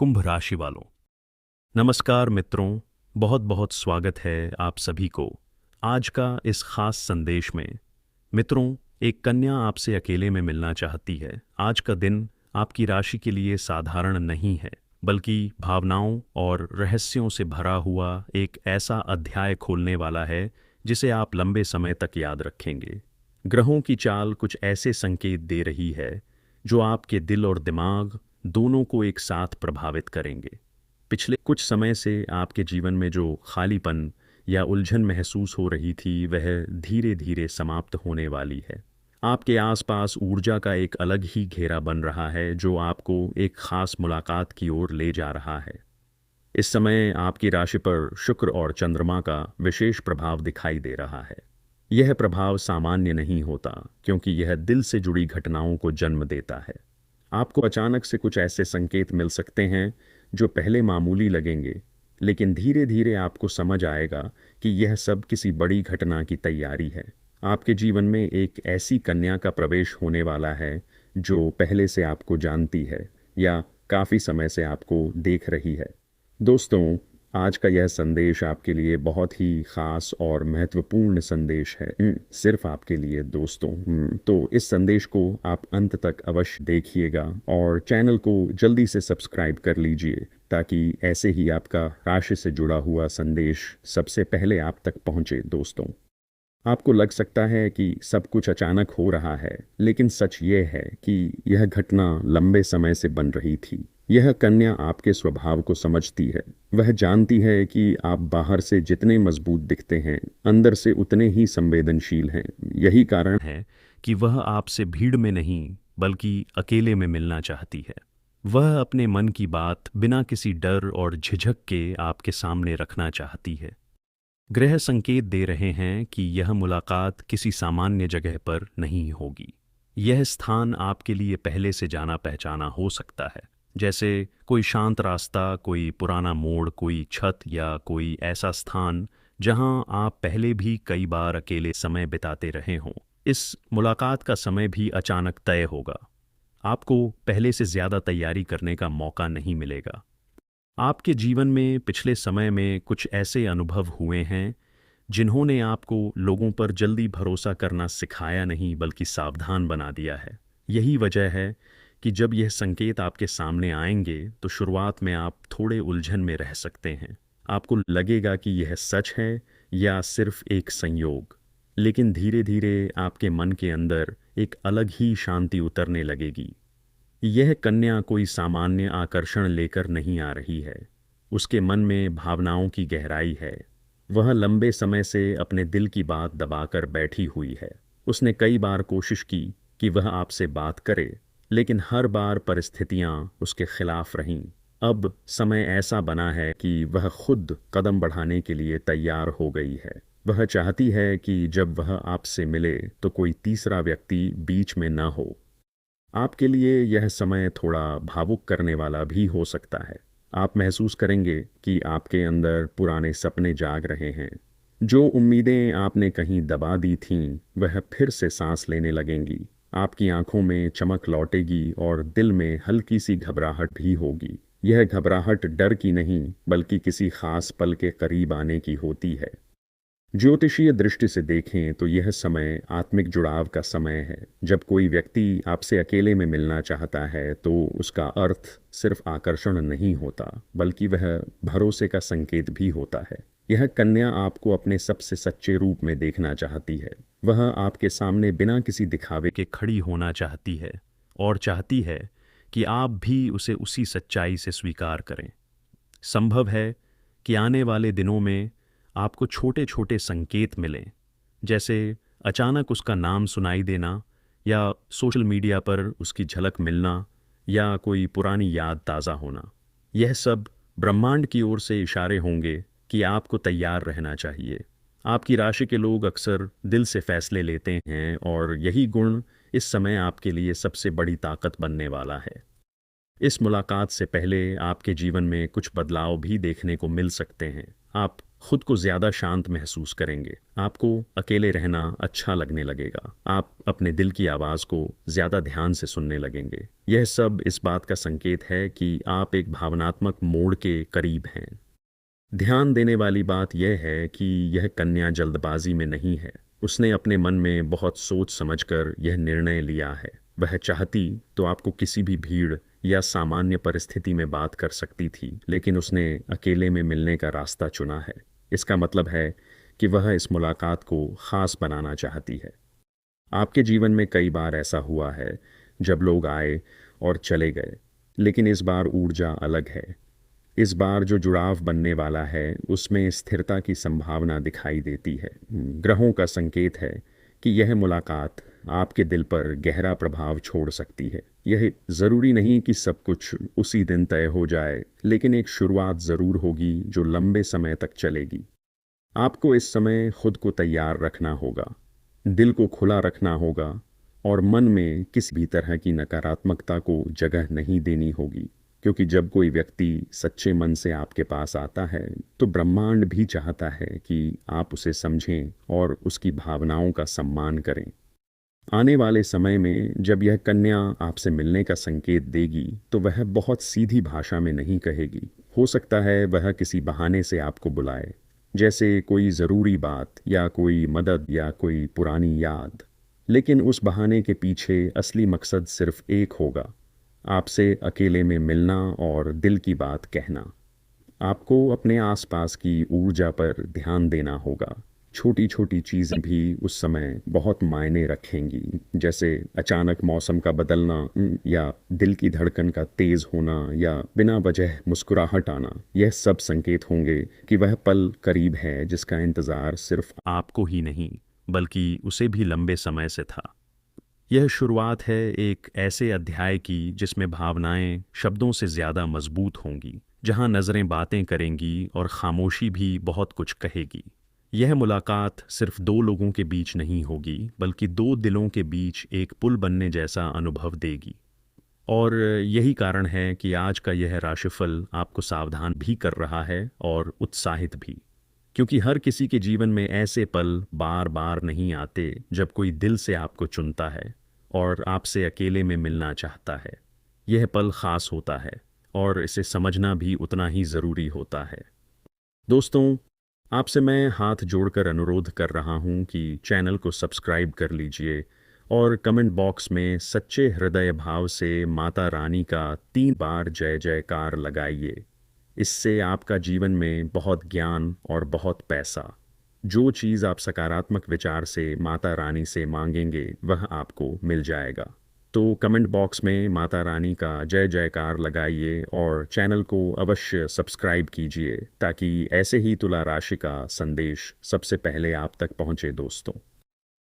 कुंभ राशि वालों, नमस्कार मित्रों। बहुत बहुत स्वागत है आप सभी को आज का इस खास संदेश में। मित्रों, एक कन्या आपसे अकेले में मिलना चाहती है। आज का दिन आपकी राशि के लिए साधारण नहीं है, बल्कि भावनाओं और रहस्यों से भरा हुआ एक ऐसा अध्याय खोलने वाला है जिसे आप लंबे समय तक याद रखेंगे। ग्रहों की चाल कुछ ऐसे संकेत दे रही है जो आपके दिल और दिमाग दोनों को एक साथ प्रभावित करेंगे। पिछले कुछ समय से आपके जीवन में जो खालीपन या उलझन महसूस हो रही थी, वह धीरे धीरे समाप्त होने वाली है। आपके आसपास ऊर्जा का एक अलग ही घेरा बन रहा है जो आपको एक खास मुलाकात की ओर ले जा रहा है। इस समय आपकी राशि पर शुक्र और चंद्रमा का विशेष प्रभाव दिखाई दे रहा है। यह प्रभाव सामान्य नहीं होता, क्योंकि यह दिल से जुड़ी घटनाओं को जन्म देता है। आपको अचानक से कुछ ऐसे संकेत मिल सकते हैं जो पहले मामूली लगेंगे, लेकिन धीरे धीरे आपको समझ आएगा कि यह सब किसी बड़ी घटना की तैयारी है। आपके जीवन में एक ऐसी कन्या का प्रवेश होने वाला है जो पहले से आपको जानती है या काफ़ी समय से आपको देख रही है। दोस्तों, आज का यह संदेश आपके लिए बहुत ही खास और महत्वपूर्ण संदेश है। सिर्फ आपके लिए दोस्तों। तो इस संदेश को आप अंत तक अवश्य देखिएगा और चैनल को जल्दी से सब्सक्राइब कर लीजिए, ताकि ऐसे ही आपका राशि से जुड़ा हुआ संदेश सबसे पहले आप तक पहुंचे। दोस्तों, आपको लग सकता है कि सब कुछ अचानक हो रहा है, लेकिन सच ये है कि यह घटना लंबे समय से बन रही थी। यह कन्या आपके स्वभाव को समझती है। वह जानती है कि आप बाहर से जितने मजबूत दिखते हैं, अंदर से उतने ही संवेदनशील हैं। यही कारण है कि वह आपसे भीड़ में नहीं, बल्कि अकेले में मिलना चाहती है। वह अपने मन की बात बिना किसी डर और झिझक के आपके सामने रखना चाहती है। ग्रह संकेत दे रहे हैं कि यह मुलाकात किसी सामान्य जगह पर नहीं होगी। यह स्थान आपके लिए पहले से जाना पहचाना हो सकता है, जैसे कोई शांत रास्ता, कोई पुराना मोड़, कोई छत या कोई ऐसा स्थान जहां आप पहले भी कई बार अकेले समय बिताते रहे हों। इस मुलाकात का समय भी अचानक तय होगा। आपको पहले से ज़्यादा तैयारी करने का मौका नहीं मिलेगा। आपके जीवन में पिछले समय में कुछ ऐसे अनुभव हुए हैं जिन्होंने आपको लोगों पर जल्दी भरोसा करना सिखाया नहीं, बल्कि सावधान बना दिया है। यही वजह है कि जब यह संकेत आपके सामने आएंगे तो शुरुआत में आप थोड़े उलझन में रह सकते हैं। आपको लगेगा कि यह सच है या सिर्फ एक संयोग, लेकिन धीरे धीरे आपके मन के अंदर एक अलग ही शांति उतरने लगेगी। यह कन्या कोई सामान्य आकर्षण लेकर नहीं आ रही है। उसके मन में भावनाओं की गहराई है। वह लंबे समय से अपने दिल की बात दबाकर बैठी हुई है। उसने कई बार कोशिश की कि वह आपसे बात करे, लेकिन हर बार परिस्थितियां उसके खिलाफ रहीं। अब समय ऐसा बना है कि वह खुद कदम बढ़ाने के लिए तैयार हो गई है। वह चाहती है कि जब वह आपसे मिले तो कोई तीसरा व्यक्ति बीच में न हो। आपके लिए यह समय थोड़ा भावुक करने वाला भी हो सकता है। आप महसूस करेंगे कि आपके अंदर पुराने सपने जाग रहे हैं। जो उम्मीदें आपने कहीं दबा दी थीं, वह फिर से सांस लेने लगेंगी। आपकी आंखों में चमक लौटेगी और दिल में हल्की सी घबराहट भी होगी। यह घबराहट डर की नहीं, बल्कि किसी खास पल के करीब आने की होती है। ज्योतिषीय दृष्टि से देखें तो यह समय आत्मिक जुड़ाव का समय है। जब कोई व्यक्ति आपसे अकेले में मिलना चाहता है तो उसका अर्थ सिर्फ आकर्षण नहीं होता, बल्कि वह भरोसे का संकेत भी होता है। यह कन्या आपको अपने सबसे सच्चे रूप में देखना चाहती है। वह आपके सामने बिना किसी दिखावे के खड़ी होना चाहती है और चाहती है कि आप भी उसे उसी सच्चाई से स्वीकार करें। संभव है कि आने वाले दिनों में आपको छोटे छोटे संकेत मिलें, जैसे अचानक उसका नाम सुनाई देना, या सोशल मीडिया पर उसकी झलक मिलना, या कोई पुरानी याद ताज़ा होना। यह सब ब्रह्मांड की ओर से इशारे होंगे कि आपको तैयार रहना चाहिए। आपकी राशि के लोग अक्सर दिल से फैसले लेते हैं, और यही गुण इस समय आपके लिए सबसे बड़ी ताकत बनने वाला है। इस मुलाकात से पहले आपके जीवन में कुछ बदलाव भी देखने को मिल सकते हैं। आप खुद को ज़्यादा शांत महसूस करेंगे। आपको अकेले रहना अच्छा लगने लगेगा। आप अपने दिल की आवाज़ को ज़्यादा ध्यान से सुनने लगेंगे। यह सब इस बात का संकेत है कि आप एक भावनात्मक मोड़ के करीब हैं। ध्यान देने वाली बात यह है कि यह कन्या जल्दबाजी में नहीं है। उसने अपने मन में बहुत सोच समझकर यह निर्णय लिया है। वह चाहती तो आपको किसी भी भीड़ या सामान्य परिस्थिति में बात कर सकती थी, लेकिन उसने अकेले में मिलने का रास्ता चुना है। इसका मतलब है कि वह इस मुलाकात को खास बनाना चाहती है। आपके जीवन में कई बार ऐसा हुआ है जब लोग आए और चले गए, लेकिन इस बार ऊर्जा अलग है। इस बार जो जुड़ाव बनने वाला है उसमें स्थिरता की संभावना दिखाई देती है। ग्रहों का संकेत है कि यह मुलाकात आपके दिल पर गहरा प्रभाव छोड़ सकती है। यह ज़रूरी नहीं कि सब कुछ उसी दिन तय हो जाए, लेकिन एक शुरुआत ज़रूर होगी जो लंबे समय तक चलेगी। आपको इस समय खुद को तैयार रखना होगा, दिल को खुला रखना होगा और मन में किसी भी तरह की नकारात्मकता को जगह नहीं देनी होगी, क्योंकि जब कोई व्यक्ति सच्चे मन से आपके पास आता है तो ब्रह्मांड भी चाहता है कि आप उसे समझें और उसकी भावनाओं का सम्मान करें। आने वाले समय में जब यह कन्या आपसे मिलने का संकेत देगी तो वह बहुत सीधी भाषा में नहीं कहेगी। हो सकता है वह किसी बहाने से आपको बुलाए, जैसे कोई ज़रूरी बात या कोई मदद या कोई पुरानी याद। लेकिन उस बहाने के पीछे असली मकसद सिर्फ एक होगा, आपसे अकेले में मिलना और दिल की बात कहना। आपको अपने आसपास की ऊर्जा पर ध्यान देना होगा। छोटी छोटी चीज़ें भी उस समय बहुत मायने रखेंगी, जैसे अचानक मौसम का बदलना या दिल की धड़कन का तेज़ होना या बिना वजह मुस्कुराहट आना। यह सब संकेत होंगे कि वह पल करीब है जिसका इंतज़ार सिर्फ आपको ही नहीं बल्कि उसे भी लंबे समय से था। यह शुरुआत है एक ऐसे अध्याय की जिसमें भावनाएं शब्दों से ज़्यादा मजबूत होंगी, जहां नज़रें बातें करेंगी और खामोशी भी बहुत कुछ कहेगी। यह मुलाकात सिर्फ दो लोगों के बीच नहीं होगी, बल्कि दो दिलों के बीच एक पुल बनने जैसा अनुभव देगी। और यही कारण है कि आज का यह राशिफल आपको सावधान भी कर रहा है और उत्साहित भी, क्योंकि हर किसी के जीवन में ऐसे पल बार बार नहीं आते जब कोई दिल से आपको चुनता है और आपसे अकेले में मिलना चाहता है। यह पल खास होता है और इसे समझना भी उतना ही ज़रूरी होता है। दोस्तों, आपसे मैं हाथ जोड़कर अनुरोध कर रहा हूँ कि चैनल को सब्सक्राइब कर लीजिए और कमेंट बॉक्स में सच्चे हृदय भाव से माता रानी का 3 बार जय जयकार लगाइए। इससे आपका जीवन में बहुत ज्ञान और बहुत पैसा, जो चीज़ आप सकारात्मक विचार से माता रानी से मांगेंगे वह आपको मिल जाएगा। तो कमेंट बॉक्स में माता रानी का जय जयकार लगाइए और चैनल को अवश्य सब्सक्राइब कीजिए, ताकि ऐसे ही तुला राशि का संदेश सबसे पहले आप तक पहुंचे। दोस्तों,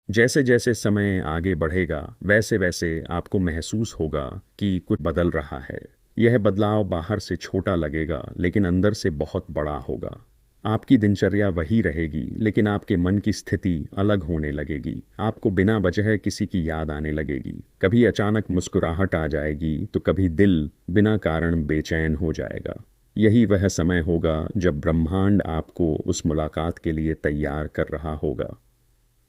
जैसे जैसे समय आगे बढ़ेगा वैसे वैसे आपको महसूस होगा कि कुछ बदल रहा है। यह बदलाव बाहर से छोटा लगेगा लेकिन अंदर से बहुत बड़ा होगा। आपकी दिनचर्या वही रहेगी, लेकिन आपके मन की स्थिति अलग होने लगेगी। आपको बिना वजह किसी की याद आने लगेगी। कभी अचानक मुस्कुराहट आ जाएगी तो कभी दिल बिना कारण बेचैन हो जाएगा। यही वह समय होगा जब ब्रह्मांड आपको उस मुलाकात के लिए तैयार कर रहा होगा।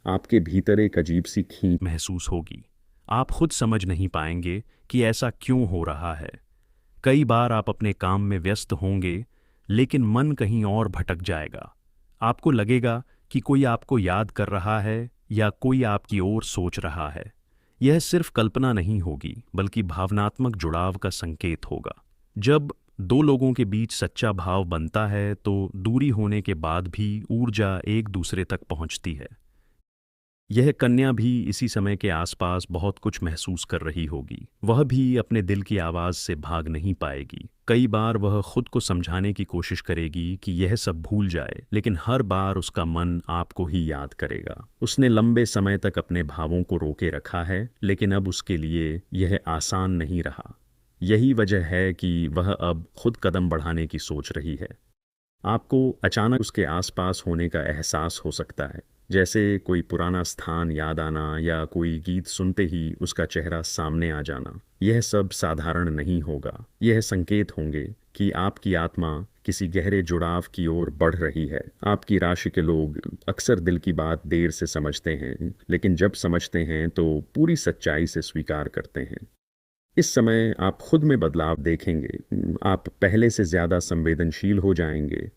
आपके भीतर एक अजीब सी खींच महसूस होगी। आप खुद समझ नहीं पाएंगे कि ऐसा क्यों हो रहा है। कई बार आप अपने काम में व्यस्त होंगे, लेकिन मन कहीं और भटक जाएगा। आपको लगेगा कि कोई आपको याद कर रहा है या कोई आपकी ओर सोच रहा है। यह सिर्फ कल्पना नहीं होगी, बल्कि भावनात्मक जुड़ाव का संकेत होगा। जब दो लोगों के बीच सच्चा भाव बनता है तो दूरी होने के बाद भी ऊर्जा एक दूसरे तक पहुंचती है। यह कन्या भी इसी समय के आसपास बहुत कुछ महसूस कर रही होगी। वह भी अपने दिल की आवाज़ से भाग नहीं पाएगी। कई बार वह खुद को समझाने की कोशिश करेगी कि यह सब भूल जाए, लेकिन हर बार उसका मन आपको ही याद करेगा। उसने लंबे समय तक अपने भावों को रोके रखा है, लेकिन अब उसके लिए यह आसान नहीं रहा। यही वजह है कि वह अब खुद कदम बढ़ाने की सोच रही है। आपको अचानक उसके आसपास होने का एहसास हो सकता है। जैसे कोई पुराना स्थान याद आना या कोई गीत सुनते ही उसका चेहरा सामने आ जाना। यह सब साधारण नहीं होगा, यह संकेत होंगे कि आपकी आत्मा किसी गहरे जुड़ाव की ओर बढ़ रही है। आपकी राशि के लोग अक्सर दिल की बात देर से समझते हैं, लेकिन जब समझते हैं तो पूरी सच्चाई से स्वीकार करते हैं। इस समय आप खुद में बदलाव देखेंगे। आप पहले से ज़्यादा संवेदनशील हो जाएंगे।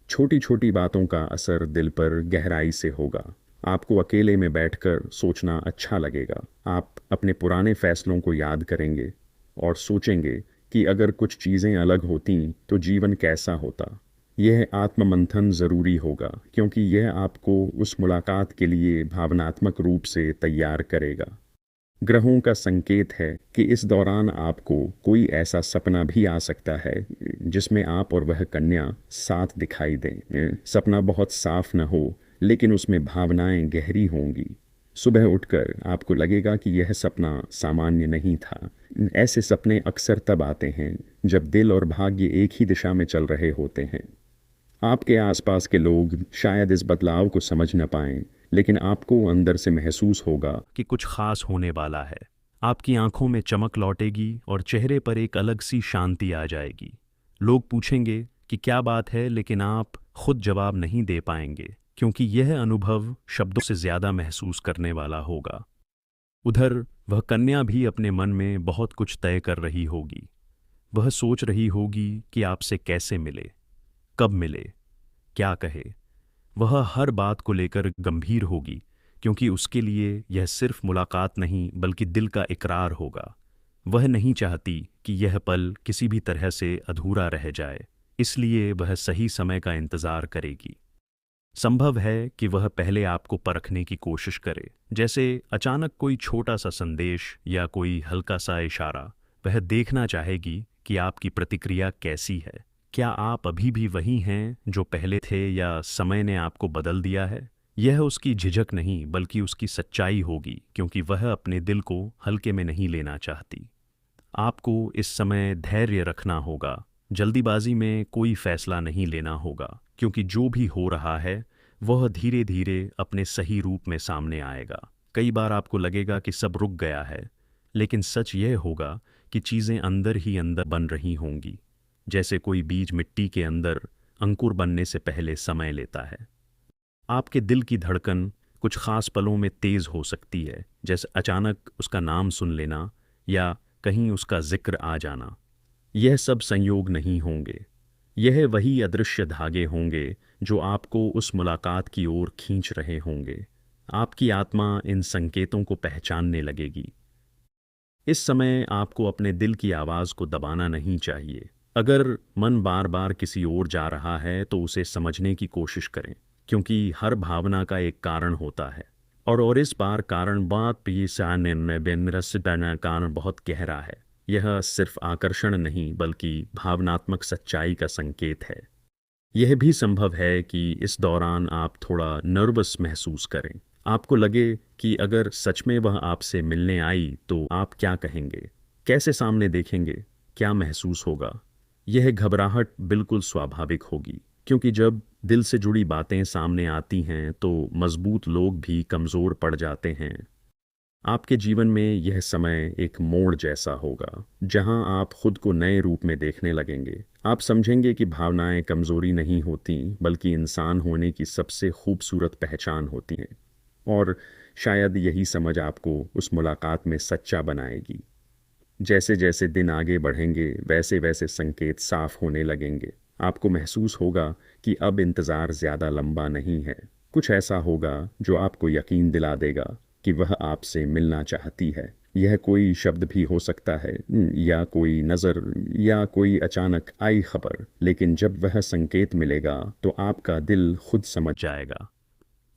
छोटी छोटी बातों का असर दिल पर गहराई से होगा। आपको अकेले में बैठकर सोचना अच्छा लगेगा। आप अपने पुराने फैसलों को याद करेंगे और सोचेंगे कि अगर कुछ चीज़ें अलग होती तो जीवन कैसा होता। यह आत्ममंथन ज़रूरी होगा, क्योंकि यह आपको उस मुलाकात के लिए भावनात्मक रूप से तैयार करेगा। ग्रहों का संकेत है कि इस दौरान आपको कोई ऐसा सपना भी आ सकता है जिसमें आप और वह कन्या साथ दिखाई दें। सपना बहुत साफ न हो, लेकिन उसमें भावनाएं गहरी होंगी। सुबह उठकर आपको लगेगा कि यह सपना सामान्य नहीं था। ऐसे सपने अक्सर तब आते हैं जब दिल और भाग्य एक ही दिशा में चल रहे होते हैं। आपके आसपास के लोग शायद इस बदलाव को समझ न पाएं, लेकिन आपको अंदर से महसूस होगा कि कुछ खास होने वाला है। आपकी आंखों में चमक लौटेगी और चेहरे पर एक अलग सी शांति आ जाएगी। लोग पूछेंगे कि क्या बात है, लेकिन आप खुद जवाब नहीं दे पाएंगे, क्योंकि यह अनुभव शब्दों से ज़्यादा महसूस करने वाला होगा। उधर वह कन्या भी अपने मन में बहुत कुछ तय कर रही होगी। वह सोच रही होगी कि आपसे कैसे मिले, कब मिले, क्या कहे। वह हर बात को लेकर गंभीर होगी, क्योंकि उसके लिए यह सिर्फ मुलाकात नहीं बल्कि दिल का इकरार होगा। वह नहीं चाहती कि यह पल किसी भी तरह से अधूरा रह जाए, इसलिए वह सही समय का इंतज़ार करेगी। संभव है कि वह पहले आपको परखने की कोशिश करे, जैसे अचानक कोई छोटा सा संदेश या कोई हल्का सा इशारा। वह देखना चाहेगी कि आपकी प्रतिक्रिया कैसी है। क्या आप अभी भी वही हैं जो पहले थे, या समय ने आपको बदल दिया है? यह उसकी झिझक नहीं बल्कि उसकी सच्चाई होगी, क्योंकि वह अपने दिल को हल्के में नहीं लेना चाहती। आपको इस समय धैर्य रखना होगा। जल्दीबाजी में कोई फैसला नहीं लेना होगा, क्योंकि जो भी हो रहा है वह धीरे धीरे अपने सही रूप में सामने आएगा। कई बार आपको लगेगा कि सब रुक गया है, लेकिन सच यह होगा कि चीज़ें अंदर ही अंदर बन रही होंगी। जैसे कोई बीज मिट्टी के अंदर अंकुर बनने से पहले समय लेता है। आपके दिल की धड़कन कुछ खास पलों में तेज हो सकती है, जैसे अचानक उसका नाम सुन लेना या कहीं उसका जिक्र आ जाना। यह सब संयोग नहीं होंगे, यह वही अदृश्य धागे होंगे जो आपको उस मुलाकात की ओर खींच रहे होंगे। आपकी आत्मा इन संकेतों को पहचानने लगेगी। इस समय आपको अपने दिल की आवाज़ को दबाना नहीं चाहिए। अगर मन बार बार किसी ओर जा रहा है तो उसे समझने की कोशिश करें, क्योंकि हर भावना का एक कारण होता है। और इस बार कारण बात कारण बहुत गहरा है। यह सिर्फ आकर्षण नहीं बल्कि भावनात्मक सच्चाई का संकेत है। यह भी संभव है कि इस दौरान आप थोड़ा नर्वस महसूस करें। आपको लगे कि अगर सच में वह आपसे मिलने आई तो आप क्या कहेंगे, कैसे सामने देखेंगे, क्या महसूस होगा। यह घबराहट बिल्कुल स्वाभाविक होगी, क्योंकि जब दिल से जुड़ी बातें सामने आती हैं तो मजबूत लोग भी कमज़ोर पड़ जाते हैं। आपके जीवन में यह समय एक मोड़ जैसा होगा, जहां आप खुद को नए रूप में देखने लगेंगे। आप समझेंगे कि भावनाएं कमज़ोरी नहीं होती, बल्कि इंसान होने की सबसे खूबसूरत पहचान होती हैं। और शायद यही समझ आपको उस मुलाकात में सच्चा बनाएगी। जैसे जैसे दिन आगे बढ़ेंगे वैसे वैसे संकेत साफ होने लगेंगे। आपको महसूस होगा कि अब इंतज़ार ज़्यादा लंबा नहीं है। कुछ ऐसा होगा जो आपको यकीन दिला देगा कि वह आपसे मिलना चाहती है। यह कोई शब्द भी हो सकता है, या कोई नज़र, या कोई अचानक आई खबर, लेकिन जब वह संकेत मिलेगा तो आपका दिल खुद समझ जाएगा।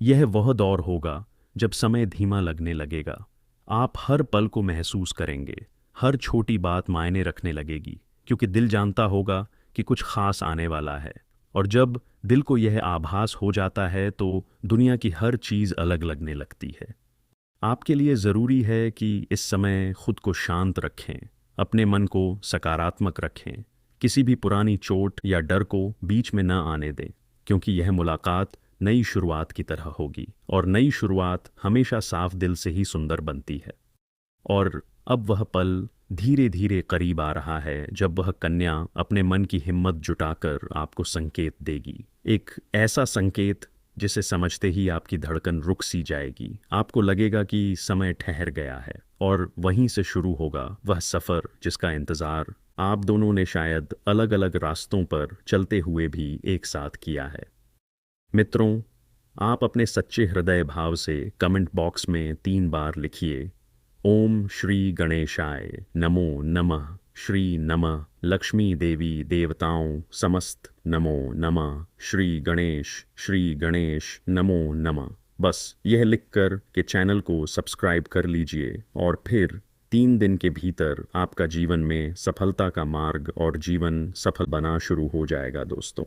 यह वह दौर होगा जब समय धीमा लगने लगेगा। आप हर पल को महसूस करेंगे, हर छोटी बात मायने रखने लगेगी, क्योंकि दिल जानता होगा कि कुछ खास आने वाला है। और जब दिल को यह आभास हो जाता है तो दुनिया की हर चीज़ अलग लगने लगती है। आपके लिए ज़रूरी है कि इस समय खुद को शांत रखें, अपने मन को सकारात्मक रखें, किसी भी पुरानी चोट या डर को बीच में न आने दें, क्योंकि यह मुलाकात नई शुरुआत की तरह होगी, और नई शुरुआत हमेशा साफ दिल से ही सुंदर बनती है। और अब वह पल धीरे धीरे करीब आ रहा है जब वह कन्या अपने मन की हिम्मत जुटाकर आपको संकेत देगी, एक ऐसा संकेत जिसे समझते ही आपकी धड़कन रुक सी जाएगी। आपको लगेगा कि समय ठहर गया है, और वहीं से शुरू होगा वह सफ़र जिसका इंतज़ार आप दोनों ने शायद अलग अलग रास्तों पर चलते हुए भी एक साथ किया है। मित्रों, आप अपने सच्चे हृदय भाव से कमेंट बॉक्स में 3 बार लिखिए, ओम श्री गणेशाय नमो नमः, श्री नमः, लक्ष्मी देवी देवताओं समस्त नमो नमः, श्री गणेश नमो नमः। बस यह लिखकर के चैनल को सब्सक्राइब कर लीजिए, और फिर 3 दिन के भीतर आपका जीवन में सफलता का मार्ग और जीवन सफल बना शुरू हो जाएगा दोस्तों।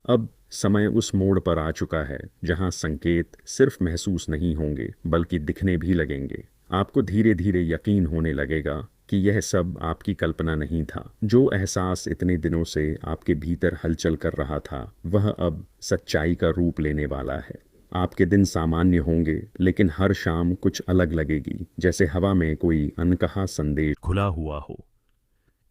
अब समय उस मोड़ पर आ चुका है जहां संकेत सिर्फ महसूस नहीं होंगे बल्कि दिखने भी लगेंगे। आपको धीरे धीरे यकीन होने लगेगा कि यह सब आपकी कल्पना नहीं था। जो एहसास इतने दिनों से आपके भीतर हलचल कर रहा था वह अब सच्चाई का रूप लेने वाला है। आपके दिन सामान्य होंगे, लेकिन हर शाम कुछ अलग लगेगी, जैसे हवा में कोई अनकहा संदेश खुला हुआ हो।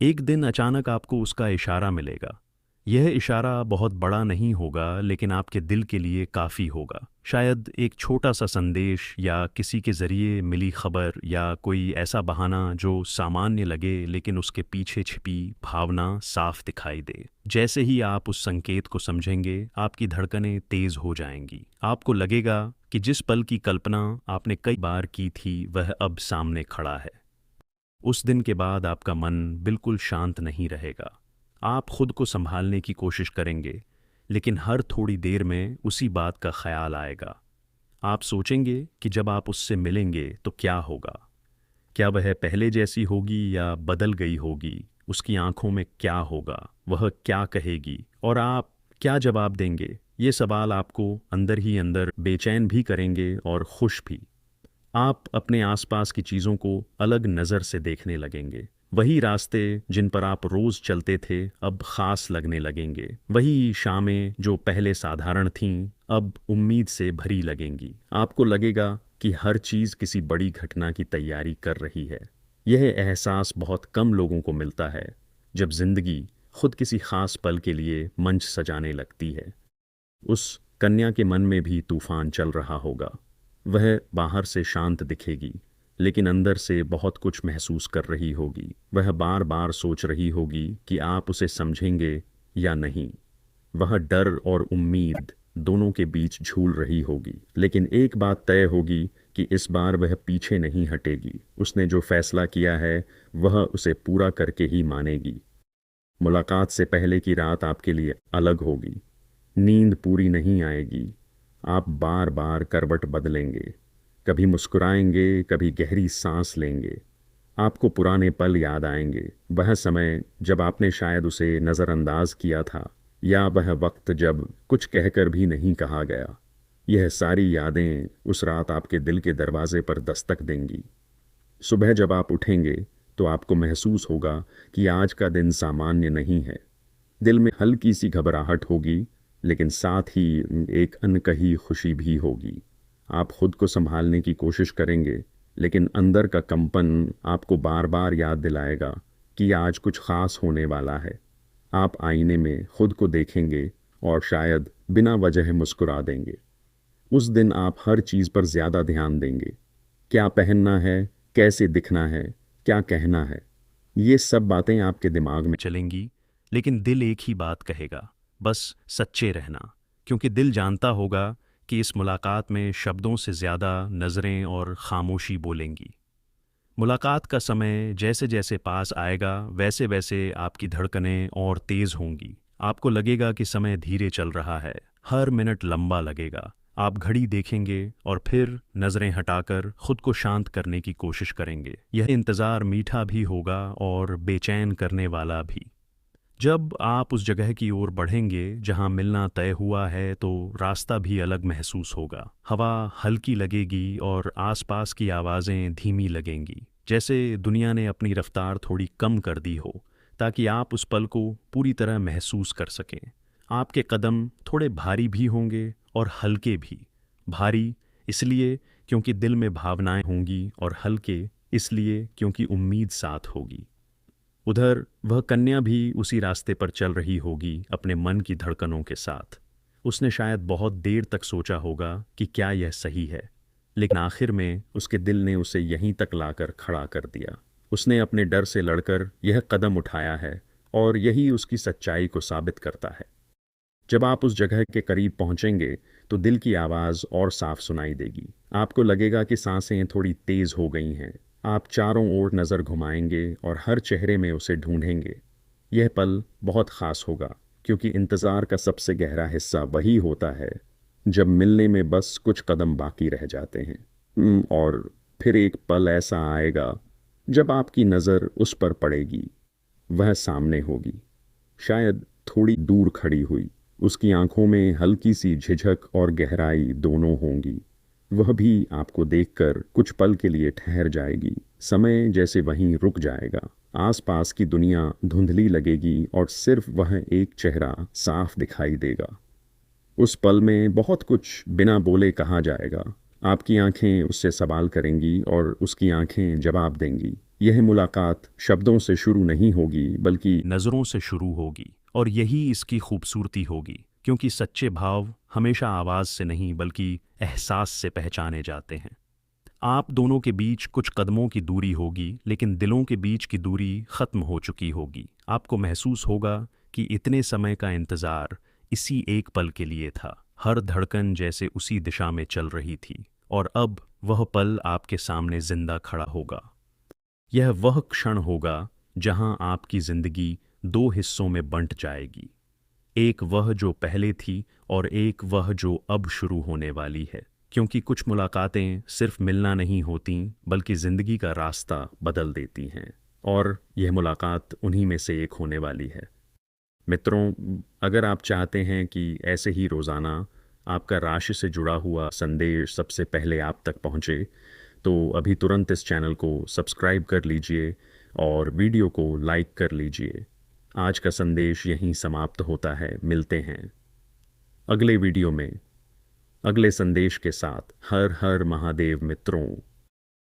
एक दिन अचानक आपको उसका इशारा मिलेगा। यह इशारा बहुत बड़ा नहीं होगा, लेकिन आपके दिल के लिए काफ़ी होगा। शायद एक छोटा सा संदेश, या किसी के ज़रिए मिली खबर, या कोई ऐसा बहाना जो सामान्य लगे लेकिन उसके पीछे छिपी भावना साफ दिखाई दे। जैसे ही आप उस संकेत को समझेंगे, आपकी धड़कनें तेज़ हो जाएंगी। आपको लगेगा कि जिस पल की कल्पना आपने कई बार की थी वह अब सामने खड़ा है। उस दिन के बाद आपका मन बिल्कुल शांत नहीं रहेगा। आप खुद को संभालने की कोशिश करेंगे, लेकिन हर थोड़ी देर में उसी बात का ख्याल आएगा। आप सोचेंगे कि जब आप उससे मिलेंगे तो क्या होगा, क्या वह पहले जैसी होगी या बदल गई होगी, उसकी आंखों में क्या होगा, वह क्या कहेगी, और आप क्या जवाब देंगे। ये सवाल आपको अंदर ही अंदर बेचैन भी करेंगे और खुश भी। आप अपने आसपास की चीज़ों को अलग नज़र से देखने लगेंगे। वही रास्ते जिन पर आप रोज़ चलते थे अब ख़ास लगने लगेंगे। वही शामें जो पहले साधारण थीं अब उम्मीद से भरी लगेंगी। आपको लगेगा कि हर चीज़ किसी बड़ी घटना की तैयारी कर रही है। यह एहसास बहुत कम लोगों को मिलता है जब ज़िंदगी खुद किसी ख़ास पल के लिए मंच सजाने लगती है। उस कन्या के मन में भी तूफ़ान चल रहा होगा। वह बाहर से शांत दिखेगी, लेकिन अंदर से बहुत कुछ महसूस कर रही होगी। वह बार बार सोच रही होगी कि आप उसे समझेंगे या नहीं। वह डर और उम्मीद दोनों के बीच झूल रही होगी, लेकिन एक बात तय होगी कि इस बार वह पीछे नहीं हटेगी। उसने जो फैसला किया है वह उसे पूरा करके ही मानेगी। मुलाकात से पहले की रात आपके लिए अलग होगी। नींद पूरी नहीं आएगी। आप बार बार करवट बदलेंगे, कभी मुस्कुराएंगे, कभी गहरी सांस लेंगे। आपको पुराने पल याद आएंगे, वह समय जब आपने शायद उसे नज़रअंदाज किया था, या वह वक्त जब कुछ कहकर भी नहीं कहा गया। यह सारी यादें उस रात आपके दिल के दरवाजे पर दस्तक देंगी। सुबह जब आप उठेंगे तो आपको महसूस होगा कि आज का दिन सामान्य नहीं है। दिल में हल्की सी घबराहट होगी, लेकिन साथ ही एक अनकही खुशी भी होगी। आप खुद को संभालने की कोशिश करेंगे, लेकिन अंदर का कंपन आपको बार बार याद दिलाएगा कि आज कुछ खास होने वाला है। आप आईने में खुद को देखेंगे और शायद बिना वजह मुस्कुरा देंगे। उस दिन आप हर चीज़ पर ज़्यादा ध्यान देंगे। क्या पहनना है, कैसे दिखना है, क्या कहना है, ये सब बातें आपके दिमाग में चलेंगी, लेकिन दिल एक ही बात कहेगा, बस सच्चे रहना। क्योंकि दिल जानता होगा कि इस मुलाकात में शब्दों से ज़्यादा नज़रें और खामोशी बोलेंगी। मुलाकात का समय जैसे जैसे पास आएगा वैसे वैसे आपकी धड़कनें और तेज़ होंगी। आपको लगेगा कि समय धीरे चल रहा है, हर मिनट लंबा लगेगा। आप घड़ी देखेंगे और फिर नज़रें हटाकर खुद को शांत करने की कोशिश करेंगे। यह इंतज़ार मीठा भी होगा और बेचैन करने वाला भी। जब आप उस जगह की ओर बढ़ेंगे जहां मिलना तय हुआ है तो रास्ता भी अलग महसूस होगा। हवा हल्की लगेगी और आसपास की आवाज़ें धीमी लगेंगी, जैसे दुनिया ने अपनी रफ्तार थोड़ी कम कर दी हो ताकि आप उस पल को पूरी तरह महसूस कर सकें। आपके कदम थोड़े भारी भी होंगे और हल्के भी। भारी इसलिए क्योंकि दिल में भावनाएं होंगी, और हल्के इसलिए क्योंकि उम्मीद साथ होगी। उधर वह कन्या भी उसी रास्ते पर चल रही होगी, अपने मन की धड़कनों के साथ। उसने शायद बहुत देर तक सोचा होगा कि क्या यह सही है, लेकिन आखिर में उसके दिल ने उसे यहीं तक लाकर खड़ा कर दिया। उसने अपने डर से लड़कर यह कदम उठाया है, और यही उसकी सच्चाई को साबित करता है। जब आप उस जगह के करीब पहुंचेंगे तो दिल की आवाज़ और साफ सुनाई देगी। आपको लगेगा कि सांसें थोड़ी तेज हो गई हैं। आप चारों ओर नज़र घुमाएंगे और हर चेहरे में उसे ढूंढेंगे। यह पल बहुत ख़ास होगा, क्योंकि इंतज़ार का सबसे गहरा हिस्सा वही होता है जब मिलने में बस कुछ कदम बाकी रह जाते हैं। और फिर एक पल ऐसा आएगा जब आपकी नज़र उस पर पड़ेगी। वह सामने होगी, शायद थोड़ी दूर खड़ी हुई। उसकी आंखों में हल्की सी झिझक और गहराई दोनों होंगी। वह भी आपको देखकर कुछ पल के लिए ठहर जाएगी। समय जैसे वहीं रुक जाएगा। आसपास की दुनिया धुंधली लगेगी और सिर्फ वह एक चेहरा साफ दिखाई देगा। उस पल में बहुत कुछ बिना बोले कहा जाएगा। आपकी आंखें उससे सवाल करेंगी और उसकी आंखें जवाब देंगी। यह मुलाकात शब्दों से शुरू नहीं होगी, बल्कि नज़रों से शुरू होगी, और यही इसकी खूबसूरती होगी, क्योंकि सच्चे भाव हमेशा आवाज़ से नहीं बल्कि एहसास से पहचाने जाते हैं। आप दोनों के बीच कुछ कदमों की दूरी होगी, लेकिन दिलों के बीच की दूरी ख़त्म हो चुकी होगी। आपको महसूस होगा कि इतने समय का इंतज़ार इसी एक पल के लिए था। हर धड़कन जैसे उसी दिशा में चल रही थी, और अब वह पल आपके सामने जिंदा खड़ा होगा। यह वह क्षण होगा जहां आपकी जिंदगी दो हिस्सों में बंट जाएगी, एक वह जो पहले थी और एक वह जो अब शुरू होने वाली है। क्योंकि कुछ मुलाकातें सिर्फ मिलना नहीं होती, बल्कि ज़िंदगी का रास्ता बदल देती हैं, और यह मुलाकात उन्हीं में से एक होने वाली है। मित्रों, अगर आप चाहते हैं कि ऐसे ही रोज़ाना आपका राशि से जुड़ा हुआ संदेश सबसे पहले आप तक पहुँचे, तो अभी तुरंत इस चैनल को सब्सक्राइब कर लीजिए और वीडियो को लाइक कर लीजिए। आज का संदेश यहीं समाप्त होता है। मिलते हैं अगले वीडियो में अगले संदेश के साथ। हर हर महादेव मित्रों।